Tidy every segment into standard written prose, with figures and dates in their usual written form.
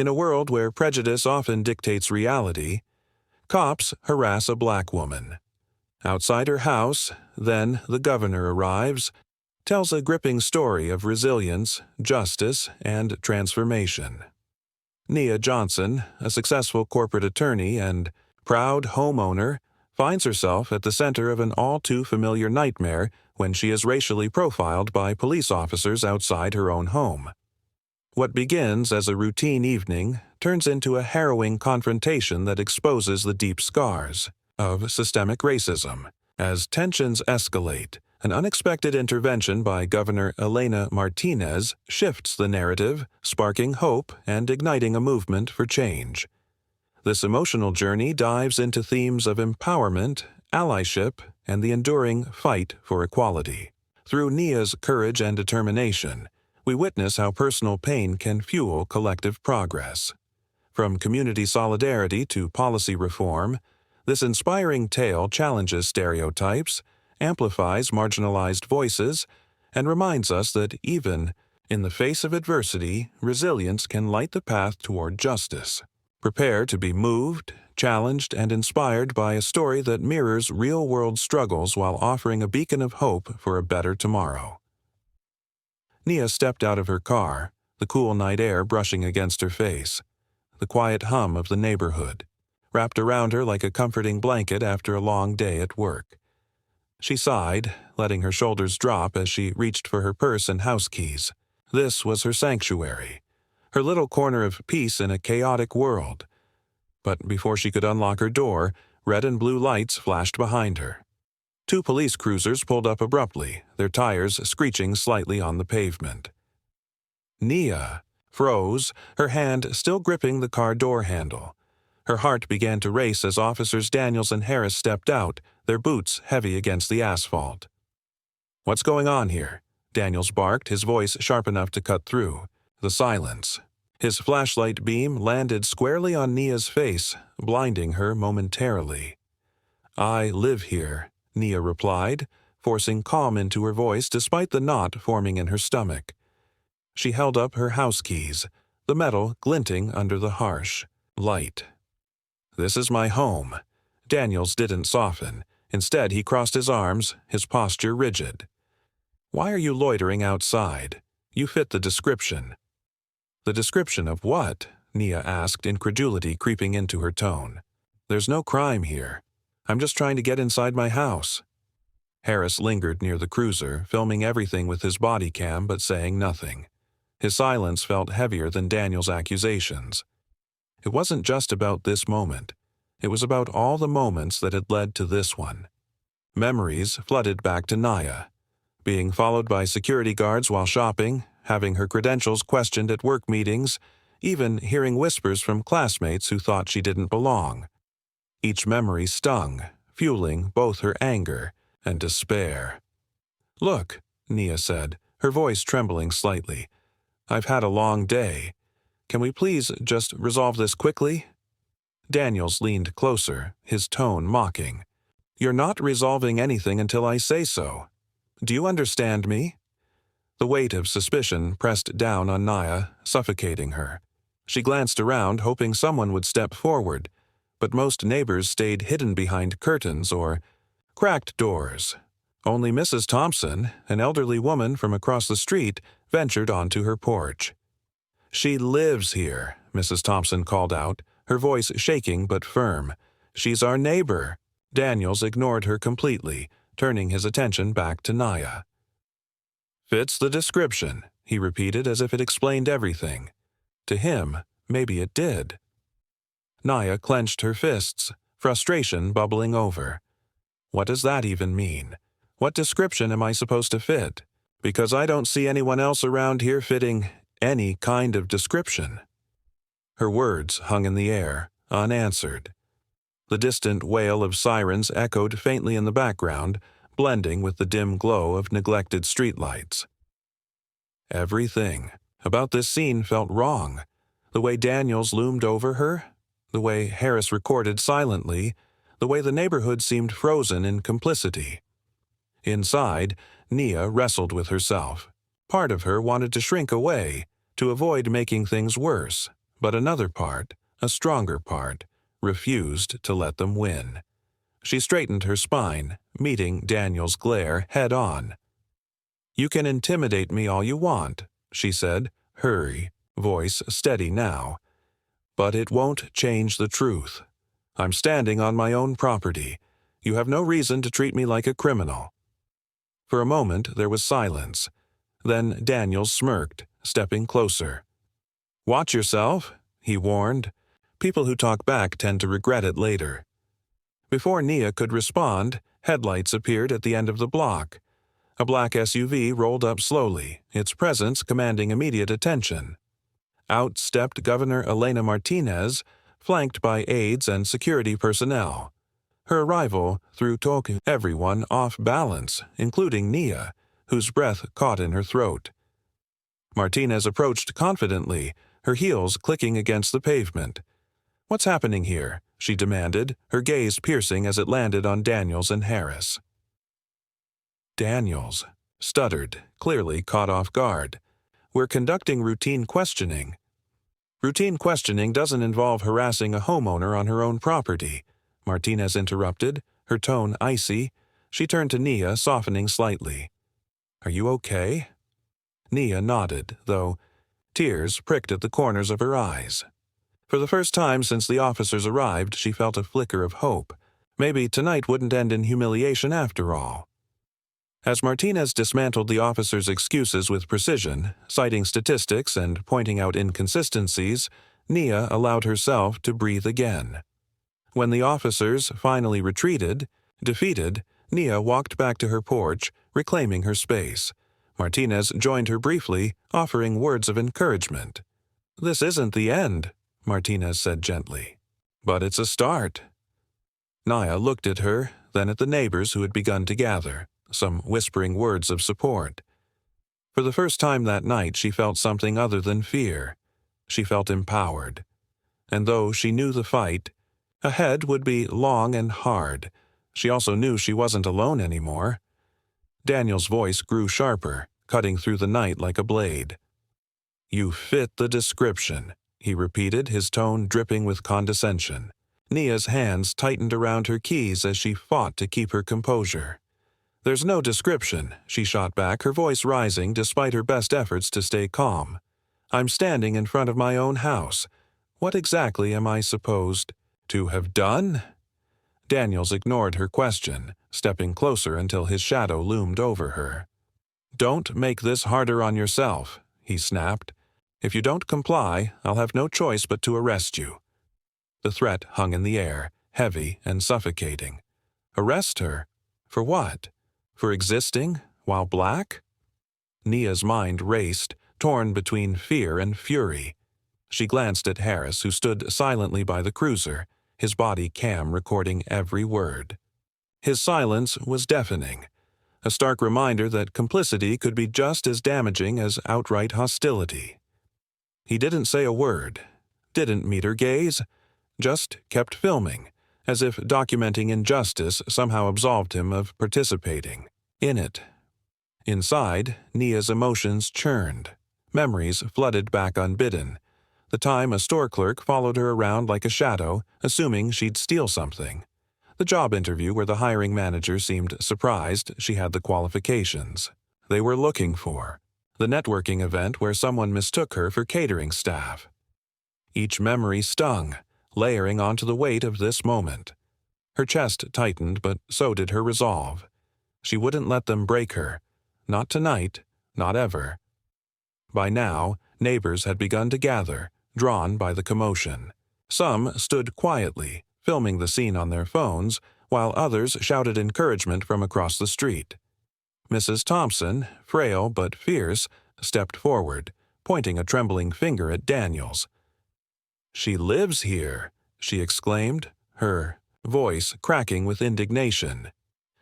In a world where prejudice often dictates reality, cops harass a black woman. Outside her house, then the governor arrives, tells a gripping story of resilience, justice, and transformation. Nia Johnson, a successful corporate attorney and proud homeowner, finds herself at the center of an all-too-familiar nightmare when she is racially profiled by police officers outside her own home. What begins as a routine evening turns into a harrowing confrontation that exposes the deep scars of systemic racism. As tensions escalate, an unexpected intervention by Governor Elena Martinez shifts the narrative, sparking hope and igniting a movement for change. This emotional journey dives into themes of empowerment, allyship, and the enduring fight for equality. Through Nia's courage and determination, we witness how personal pain can fuel collective progress. From community solidarity to policy reform, this inspiring tale challenges stereotypes, amplifies marginalized voices, and reminds us that even in the face of adversity, resilience can light the path toward justice. Prepare to be moved, challenged, and inspired by a story that mirrors real-world struggles while offering a beacon of hope for a better tomorrow. Nia stepped out of her car, the cool night air brushing against her face, the quiet hum of the neighborhood, wrapped around her like a comforting blanket after a long day at work. She sighed, letting her shoulders drop as she reached for her purse and house keys. This was her sanctuary, her little corner of peace in a chaotic world. But before she could unlock her door, red and blue lights flashed behind her. Two police cruisers pulled up abruptly, their tires screeching slightly on the pavement. Nia froze, her hand still gripping the car door handle. Her heart began to race as Officers Daniels and Harris stepped out, their boots heavy against the asphalt. "What's going on here?" Daniels barked, his voice sharp enough to cut through the silence. His flashlight beam landed squarely on Nia's face, blinding her momentarily. "I live here," Nia replied, forcing calm into her voice despite the knot forming in her stomach. She held up her house keys, the metal glinting under the harsh light. "This is my home." Daniels didn't soften. Instead, he crossed his arms, his posture rigid. "Why are you loitering outside? You fit the description." "The description of what?" Nia asked, incredulity creeping into her tone. "There's no crime here. I'm just trying to get inside my house." Harris lingered near the cruiser, filming everything with his body cam but saying nothing. His silence felt heavier than Daniel's accusations. It wasn't just about this moment. It was about all the moments that had led to this one. Memories flooded back to Nia. Being followed by security guards while shopping, having her credentials questioned at work meetings, even hearing whispers from classmates who thought she didn't belong. Each memory stung, fueling both her anger and despair. "Look," Nia said, her voice trembling slightly. "I've had a long day. Can we please just resolve this quickly?" Daniels leaned closer, his tone mocking. "You're not resolving anything until I say so. Do you understand me?" The weight of suspicion pressed down on Nia, suffocating her. She glanced around, hoping someone would step forward, but most neighbors stayed hidden behind curtains or cracked doors. Only Mrs. Thompson, an elderly woman from across the street, ventured onto her porch. "She lives here," Mrs. Thompson called out, her voice shaking but firm. "She's our neighbor." Daniels ignored her completely, turning his attention back to Nia. "Fits the description," he repeated as if it explained everything. To him, maybe it did. Nia clenched her fists, frustration bubbling over. "What does that even mean? What description am I supposed to fit? Because I don't see anyone else around here fitting any kind of description." Her words hung in the air, unanswered. The distant wail of sirens echoed faintly in the background, blending with the dim glow of neglected streetlights. Everything about this scene felt wrong. The way Daniels loomed over her, the way Harris recorded silently, the way the neighborhood seemed frozen in complicity. Inside, Nia wrestled with herself. Part of her wanted to shrink away, to avoid making things worse, But another part, a stronger part, refused to let them win. She straightened her spine, meeting Daniel's glare head-on. "You can intimidate me all you want," she said, her voice steady now. "But it won't change the truth. I'm standing on my own property. You have no reason to treat me like a criminal." For a moment there was silence. Then Daniel smirked, stepping closer. "Watch yourself," he warned. "People who talk back tend to regret it later." Before Nia could respond, headlights appeared at the end of the block. A black SUV rolled up slowly, its presence commanding immediate attention. Out stepped Governor Elena Martinez, flanked by aides and security personnel. Her arrival threw everyone off balance, including Nia, whose breath caught in her throat. Martinez approached confidently, her heels clicking against the pavement. "What's happening here?" she demanded, her gaze piercing as it landed on Daniels and Harass. Daniels stuttered, clearly caught off guard. "We're conducting routine questioning." "Routine questioning doesn't involve harassing a homeowner on her own property," Martinez interrupted, her tone icy. She turned to Nia, softening slightly. "Are you okay?" Nia nodded, though tears pricked at the corners of her eyes. For the first time since the officers arrived, she felt a flicker of hope. Maybe tonight wouldn't end in humiliation after all. As Martinez dismantled the officers' excuses with precision, citing statistics and pointing out inconsistencies, Nia allowed herself to breathe again. When the officers finally retreated, defeated, Nia walked back to her porch, reclaiming her space. Martinez joined her briefly, offering words of encouragement. "This isn't the end," Martinez said gently. "But it's a start." Nia looked at her, then at the neighbors who had begun to gather, some whispering words of support. For the first time that night she felt something other than fear. She felt empowered. And though she knew the fight ahead would be long and hard, she also knew she wasn't alone anymore. Daniel's voice grew sharper, cutting through the night like a blade. "You fit the description," he repeated, his tone dripping with condescension. Nia's hands tightened around her keys as she fought to keep her composure. "There's no description," she shot back, her voice rising despite her best efforts to stay calm. "I'm standing in front of my own house. What exactly am I supposed to have done?" Daniels ignored her question, stepping closer until his shadow loomed over her. "Don't make this harder on yourself," he snapped. "If you don't comply, I'll have no choice but to arrest you." The threat hung in the air, heavy and suffocating. Arrest her? For what? For existing while black? Nia's mind raced, torn between fear and fury. She glanced at Harass, who stood silently by the cruiser, his body cam recording every word. His silence was deafening, a stark reminder that complicity could be just as damaging as outright hostility. He didn't say a word, didn't meet her gaze, just kept filming, as if documenting injustice somehow absolved him of participating in it. Inside, Nia's emotions churned. Memories flooded back unbidden. The time a store clerk followed her around like a shadow, assuming she'd steal something. The job interview where the hiring manager seemed surprised she had the qualifications they were looking for. The networking event where someone mistook her for catering staff. Each memory stung, layering onto the weight of this moment. Her chest tightened, but so did her resolve. She wouldn't let them break her. Not tonight, not ever. By now, neighbors had begun to gather, drawn by the commotion. Some stood quietly, filming the scene on their phones, while others shouted encouragement from across the street. Mrs. Thompson, frail but fierce, stepped forward, pointing a trembling finger at Daniels. "She lives here," she exclaimed, her voice cracking with indignation.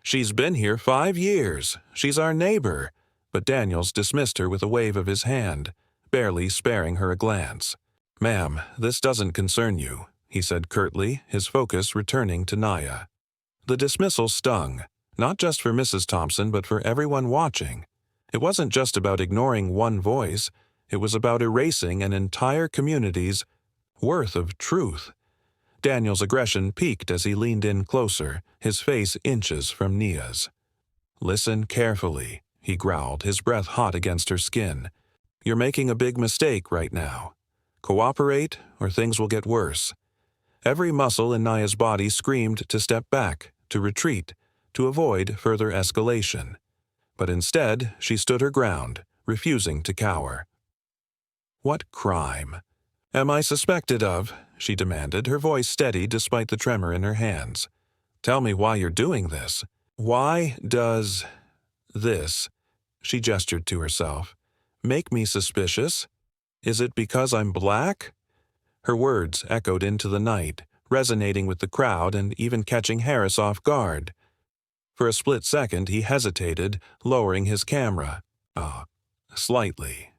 "She's been here 5 years. She's our neighbor." But Daniels dismissed her with a wave of his hand, barely sparing her a glance. "Ma'am, this doesn't concern you," he said curtly, his focus returning to Nia. The dismissal stung, not just for Mrs. Thompson but for everyone watching. It wasn't just about ignoring one voice, it was about erasing an entire community's worth of truth. Daniel's aggression peaked as he leaned in closer, his face inches from Nia's. "Listen carefully," he growled, his breath hot against her skin. "You're making a big mistake right now. Cooperate, or things will get worse." Every muscle in Nia's body screamed to step back, to retreat, to avoid further escalation. But instead, she stood her ground, refusing to cower. "What crime am I suspected of?" she demanded, her voice steady despite the tremor in her hands. "Tell me why you're doing this. Why does this," she gestured to herself, "make me suspicious? Is it because I'm black?" Her words echoed into the night, resonating with the crowd and even catching Harass off guard. For a split second he hesitated, lowering his camera. Slightly.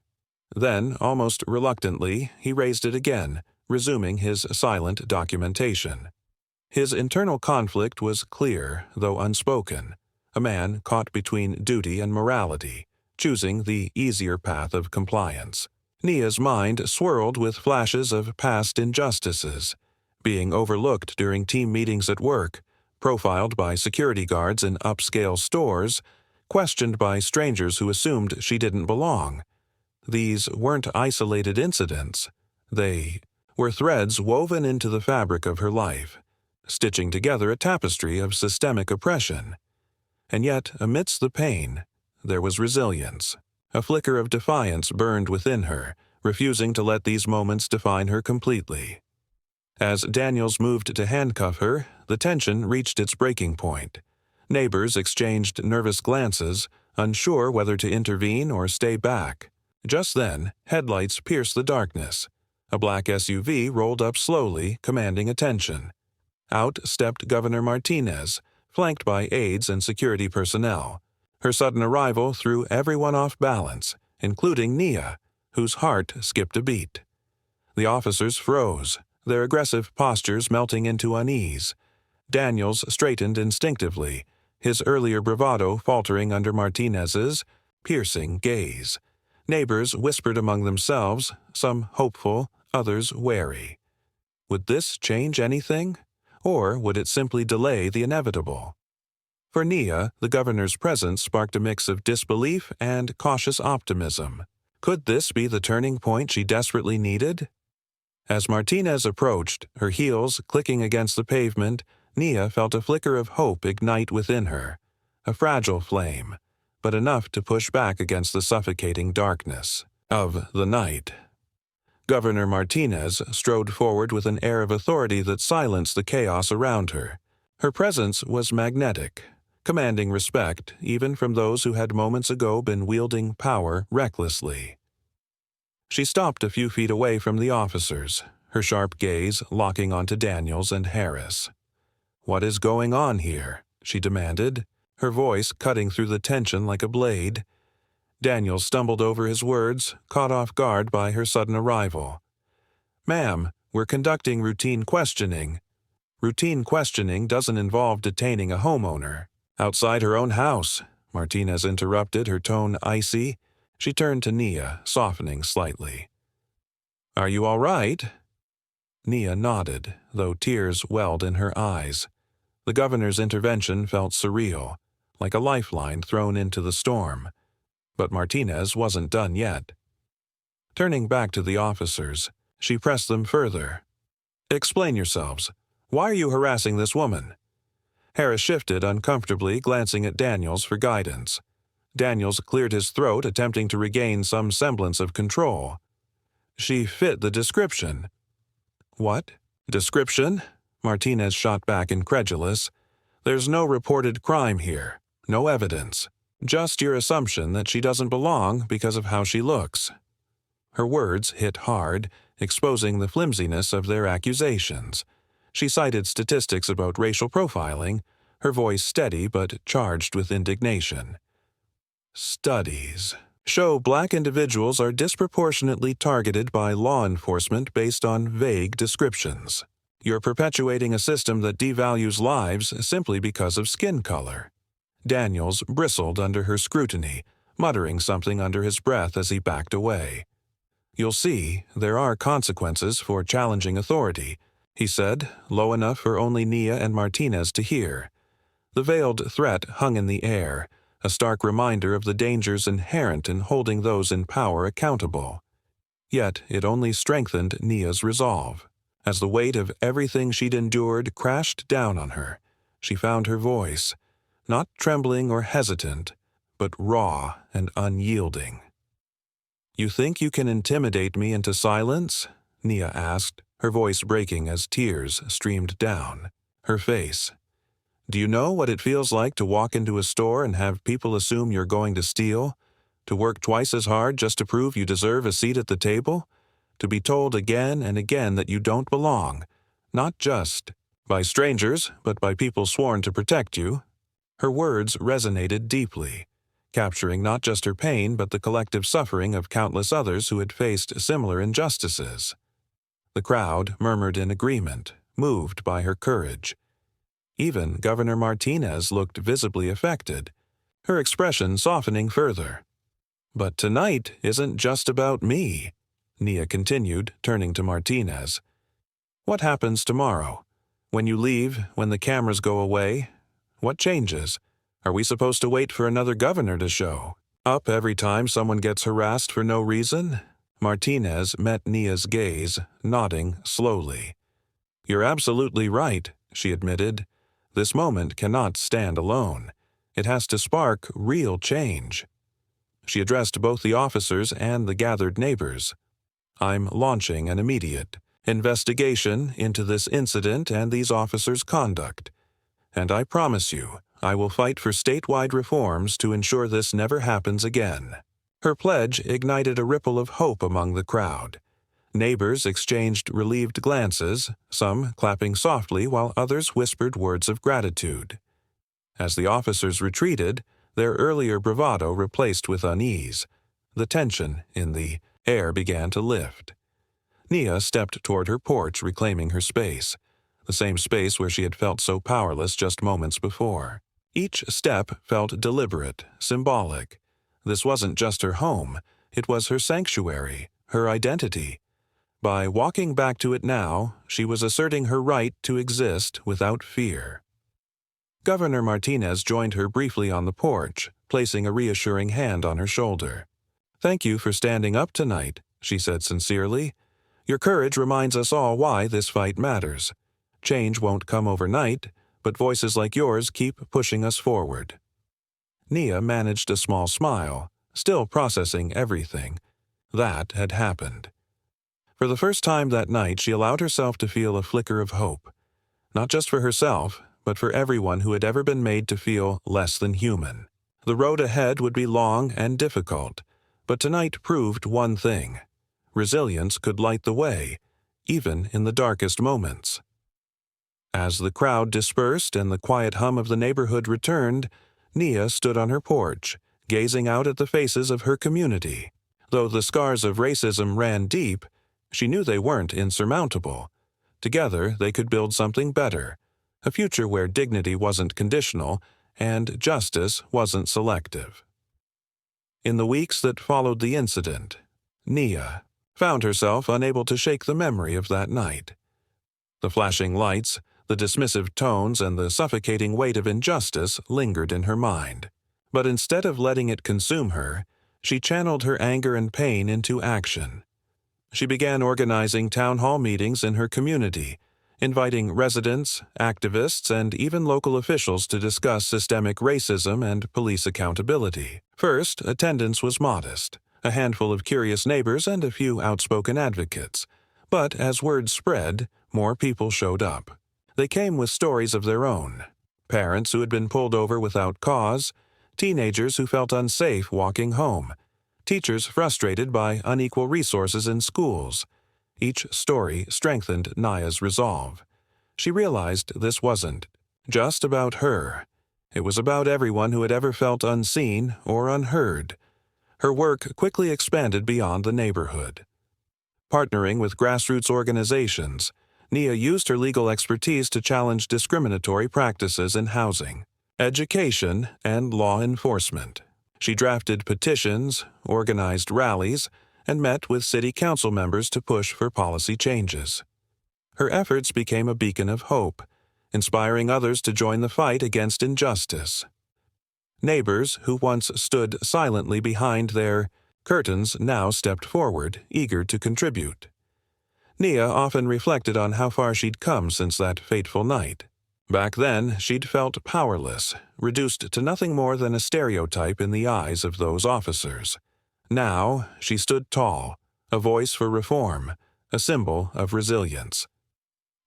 Then, almost reluctantly, he raised it again, resuming his silent documentation. His internal conflict was clear, though unspoken. A man caught between duty and morality, choosing the easier path of compliance. Nia's mind swirled with flashes of past injustices, being overlooked during team meetings at work, profiled by security guards in upscale stores, questioned by strangers who assumed she didn't belong. These weren't isolated incidents. They were threads woven into the fabric of her life, stitching together a tapestry of systemic oppression. And yet, amidst the pain, there was resilience. A flicker of defiance burned within her, refusing to let these moments define her completely. As Daniels moved to handcuff her, the tension reached its breaking point. Neighbors exchanged nervous glances, unsure whether to intervene or stay back. Just then, headlights pierced the darkness. A black SUV rolled up slowly, commanding attention. Out stepped Governor Martinez, flanked by aides and security personnel. Her sudden arrival threw everyone off balance, including Nia, whose heart skipped a beat. The officers froze, their aggressive postures melting into unease. Daniels straightened instinctively, his earlier bravado faltering under Martinez's piercing gaze. Neighbors whispered among themselves, some hopeful, others wary. Would this change anything? Or would it simply delay the inevitable? For Nia, the governor's presence sparked a mix of disbelief and cautious optimism. Could this be the turning point she desperately needed? As Martinez approached, her heels clicking against the pavement, Nia felt a flicker of hope ignite within her. A fragile flame, but enough to push back against the suffocating darkness of the night. Governor Martinez strode forward with an air of authority that silenced the chaos around her. Her presence was magnetic, commanding respect even from those who had moments ago been wielding power recklessly. She stopped a few feet away from the officers, her sharp gaze locking onto Daniels and Harass. "What is going on here?" she demanded, her voice cutting through the tension like a blade. Daniels stumbled over his words, caught off guard by her sudden arrival. "Ma'am, we're conducting routine questioning." "Routine questioning doesn't involve detaining a homeowner." "Outside her own house," Martinez interrupted, her tone icy. She turned to Nia, softening slightly. "Are you all right?" Nia nodded, though tears welled in her eyes. The governor's intervention felt surreal, like a lifeline thrown into the storm. But Martinez wasn't done yet. Turning back to the officers, she pressed them further. "Explain yourselves. Why are you harassing this woman?" Harass shifted uncomfortably, glancing at Daniels for guidance. Daniels cleared his throat, attempting to regain some semblance of control. "She fit the description." "What? Description?" Martinez shot back, incredulous. "There's no reported crime here. No evidence. Just your assumption that she doesn't belong because of how she looks." Her words hit hard, exposing the flimsiness of their accusations. She cited statistics about racial profiling, her voice steady but charged with indignation. "Studies show black individuals are disproportionately targeted by law enforcement based on vague descriptions. You're perpetuating a system that devalues lives simply because of skin color." Daniels bristled under her scrutiny, muttering something under his breath as he backed away. "You'll see, there are consequences for challenging authority," he said, low enough for only Nia and Martinez to hear. The veiled threat hung in the air, a stark reminder of the dangers inherent in holding those in power accountable. Yet it only strengthened Nia's resolve. As the weight of everything she'd endured crashed down on her, she found her voice, not trembling or hesitant, but raw and unyielding. "You think you can intimidate me into silence?" Nia asked, her voice breaking as tears streamed down her face. "Do you know what it feels like to walk into a store and have people assume you're going to steal? To work twice as hard just to prove you deserve a seat at the table? To be told again and again that you don't belong, not just by strangers, but by people sworn to protect you?" Her words resonated deeply, capturing not just her pain but the collective suffering of countless others who had faced similar injustices. The crowd murmured in agreement, moved by her courage. Even Governor Martinez looked visibly affected, her expression softening further. "But tonight isn't just about me," Nia continued, turning to Martinez. "What happens tomorrow? When you leave, when the cameras go away? What changes? Are we supposed to wait for another governor to show up every time someone gets harassed for no reason?" Martinez met Nia's gaze, nodding slowly. "You're absolutely right," she admitted. "This moment cannot stand alone. It has to spark real change." She addressed both the officers and the gathered neighbors. "I'm launching an immediate investigation into this incident and these officers' conduct. And I promise you, I will fight for statewide reforms to ensure this never happens again." Her pledge ignited a ripple of hope among the crowd. Neighbors exchanged relieved glances, some clapping softly while others whispered words of gratitude. As the officers retreated, their earlier bravado replaced with unease. The tension in the air began to lift. Nia stepped toward her porch, reclaiming her space, the same space where she had felt so powerless just moments before. Each step felt deliberate, symbolic. This wasn't just her home, it was her sanctuary, her identity. By walking back to it now, she was asserting her right to exist without fear. Governor Martinez joined her briefly on the porch, placing a reassuring hand on her shoulder. "Thank you for standing up tonight," she said sincerely. "Your courage reminds us all why this fight matters. Change won't come overnight, but voices like yours keep pushing us forward." Nia managed a small smile, still processing everything that had happened. For the first time that night, she allowed herself to feel a flicker of hope, not just for herself, but for everyone who had ever been made to feel less than human. The road ahead would be long and difficult, but tonight proved one thing: resilience could light the way, even in the darkest moments. As the crowd dispersed and the quiet hum of the neighborhood returned, Nia stood on her porch, gazing out at the faces of her community. Though the scars of racism ran deep, she knew they weren't insurmountable. Together, they could build something better, a future where dignity wasn't conditional and justice wasn't selective. In the weeks that followed the incident, Nia found herself unable to shake the memory of that night. The flashing lights, the dismissive tones, and the suffocating weight of injustice lingered in her mind. But instead of letting it consume her, she channeled her anger and pain into action. She began organizing town hall meetings in her community, inviting residents, activists, and even local officials to discuss systemic racism and police accountability. First, attendance was modest, a handful of curious neighbors and a few outspoken advocates. But as word spread, more people showed up. They came with stories of their own: parents who had been pulled over without cause, teenagers who felt unsafe walking home, teachers frustrated by unequal resources in schools. Each story strengthened Nia's resolve. She realized this wasn't just about her. It was about everyone who had ever felt unseen or unheard. Her work quickly expanded beyond the neighborhood. Partnering with grassroots organizations, Nia used her legal expertise to challenge discriminatory practices in housing, education, and law enforcement. She drafted petitions, organized rallies, and met with city council members to push for policy changes. Her efforts became a beacon of hope, inspiring others to join the fight against injustice. Neighbors who once stood silently behind their curtains now stepped forward, eager to contribute. Nia often reflected on how far she'd come since that fateful night. Back then, she'd felt powerless, reduced to nothing more than a stereotype in the eyes of those officers. Now, she stood tall, a voice for reform, a symbol of resilience.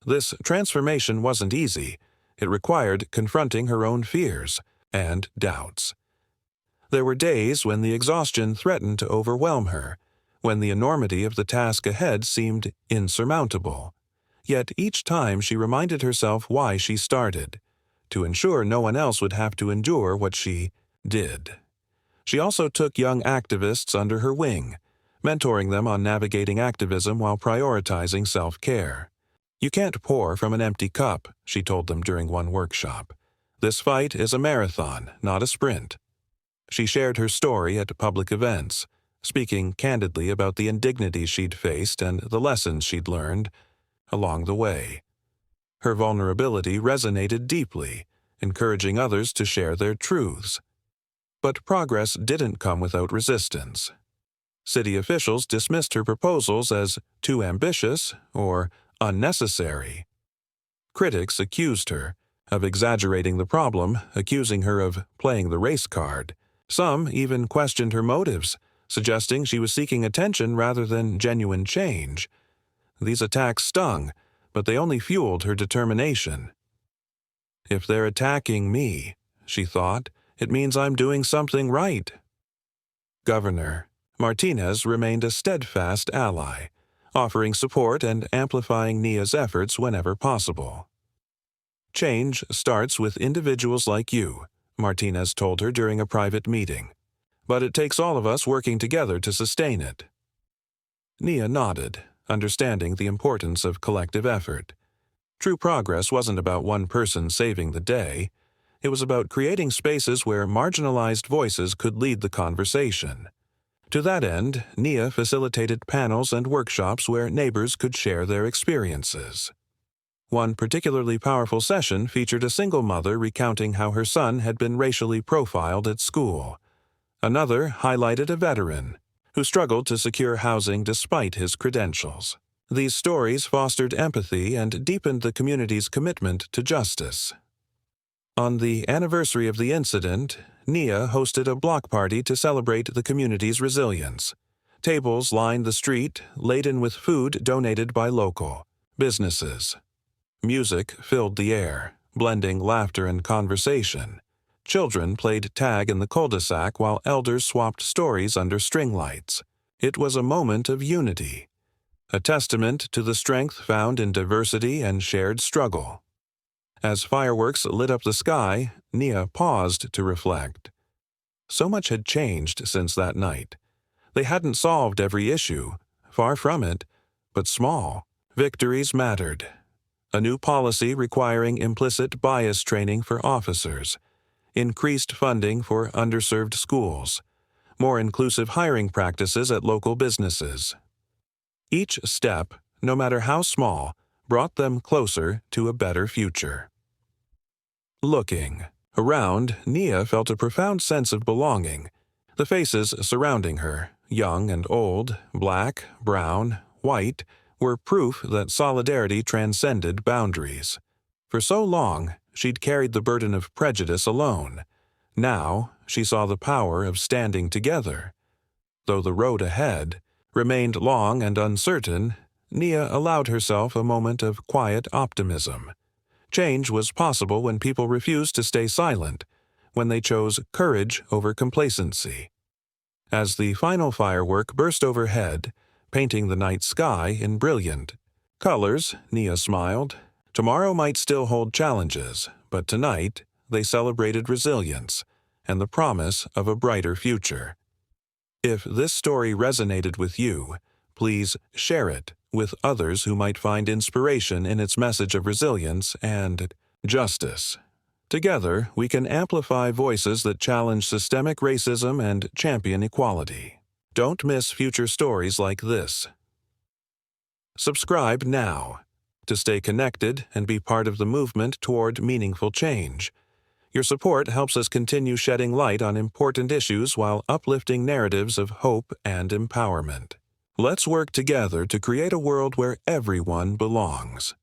This transformation wasn't easy. It required confronting her own fears and doubts. There were days when the exhaustion threatened to overwhelm her, when the enormity of the task ahead seemed insurmountable. Yet each time she reminded herself why she started, to ensure no one else would have to endure what she did. She also took young activists under her wing, mentoring them on navigating activism while prioritizing self-care. "You can't pour from an empty cup," she told them during one workshop. "This fight is a marathon, not a sprint." She shared her story at public events, speaking candidly about the indignities she'd faced and the lessons she'd learned along the way. Her vulnerability resonated deeply, encouraging others to share their truths. But progress didn't come without resistance. City officials dismissed her proposals as too ambitious or unnecessary. Critics accused her of exaggerating the problem, accusing her of playing the race card. Some even questioned her motives, suggesting she was seeking attention rather than genuine change. These attacks stung, but they only fueled her determination. "If they're attacking me," she thought, "it means I'm doing something right." Governor Martinez remained a steadfast ally, offering support and amplifying Nia's efforts whenever possible. "Change starts with individuals like you," Martinez told her during a private meeting. "But it takes all of us working together to sustain it." Nia nodded, understanding the importance of collective effort. True progress wasn't about one person saving the day. It was about creating spaces where marginalized voices could lead the conversation. To that end, Nia facilitated panels and workshops where neighbors could share their experiences. One particularly powerful session featured a single mother recounting how her son had been racially profiled at school. Another highlighted a veteran who struggled to secure housing despite his credentials. These stories fostered empathy and deepened the community's commitment to justice. On the anniversary of the incident, Nia hosted a block party to celebrate the community's resilience. Tables lined the street, laden with food donated by local businesses. Music filled the air, blending laughter and conversation. Children played tag in the cul-de-sac while elders swapped stories under string lights. It was a moment of unity, a testament to the strength found in diversity and shared struggle. As fireworks lit up the sky, Nia paused to reflect. So much had changed since that night. They hadn't solved every issue, far from it, but small victories mattered. A new policy requiring implicit bias training for officers, increased funding for underserved schools, more inclusive hiring practices at local businesses. Each step, no matter how small, brought them closer to a better future. Looking around, Nia felt a profound sense of belonging. The faces surrounding her, young and old, black, brown, white, were proof that solidarity transcended boundaries. For so long, she'd carried the burden of prejudice alone. Now, she saw the power of standing together. Though the road ahead remained long and uncertain, Nia allowed herself a moment of quiet optimism. Change was possible when people refused to stay silent, when they chose courage over complacency. As the final firework burst overhead, painting the night sky in brilliant colors, Nia smiled. Tomorrow might still hold challenges, but tonight they celebrated resilience and the promise of a brighter future. If this story resonated with you, please share it with others who might find inspiration in its message of resilience and justice. Together, we can amplify voices that challenge systemic racism and champion equality. Don't miss future stories like this. Subscribe now to stay connected and be part of the movement toward meaningful change. Your support helps us continue shedding light on important issues while uplifting narratives of hope and empowerment. Let's work together to create a world where everyone belongs.